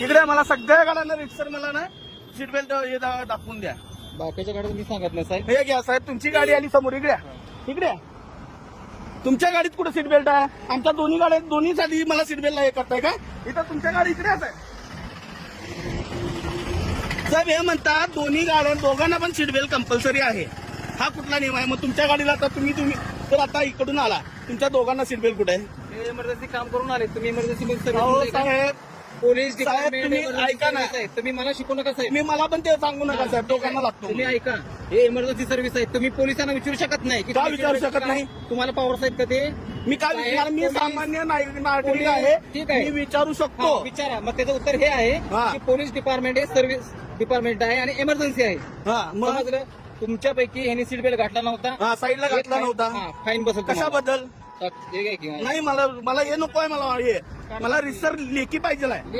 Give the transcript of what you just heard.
इकडे मला सगळ्या गाड्यांना रिक्सर मला ना सीट बेल्ट दाखवून द्या. बाकीच्या गाड्या मी सांगत नाही साहेब. हे घ्या साहेब, तुमची गाडी आली समोर, इकडे इकडे. तुमच्या गाडीत कुठे सीट बेल्ट आहे? आमच्या दोन्ही गाड्या दोन्हीसाठी मला सीट बेल्ट हे करताय का? इथं तुमच्या गाडी इकडे आहे साहेब. हे म्हणतात दोन्ही गाड्या दोघांना पण सीट बेल्ट कंपल्सरी आहे. हा कुठला नियम आहे? मग तुमच्या गाडीला आता तुम्ही तर आता इकडून आला, तुमच्या दोघांना सीट बेल्ट कुठे आहे? इमर्जन्सी काम करून आले तुम्ही. इमर्जन्सी साहेब पोलीस साहेब, तुम्ही ऐका ना. तुम्ही मला शिकू नका साहेब. तुम्ही मला पण ते सांगू नका साहेब, दोघांना लागतो. तुम्ही ऐका, हे इमर्जन्सी सर्व्हिस आहे. तुम्ही पोलिसांना विचारू शकत नाही की का विचारू शकत नाही? तुम्हाला पॉवर साहेब का ते? मी काय विचारणार? मी पोलीस- सामान्य नागरिक पोलीस- आहे, ठीक आहे. मी विचारू शकतो. हा, विचारा. मग त्याचं उत्तर हे आहे हा. की पोलीस डिपार्टमेंट हे सर्व्हिस डिपार्टमेंट आहे आणि इमर्जन्सी आहे. हा मग समजलं? तुमच्यापैकी ह्यांनी सीट बेल्ट घातला नव्हता. हा, साईडला घातला नव्हता. फाईन बसत कशाबद्दल? हे काय किंवा नाही, मला हे नको आहे. मला रिसर लेखी पाहिजे आहे.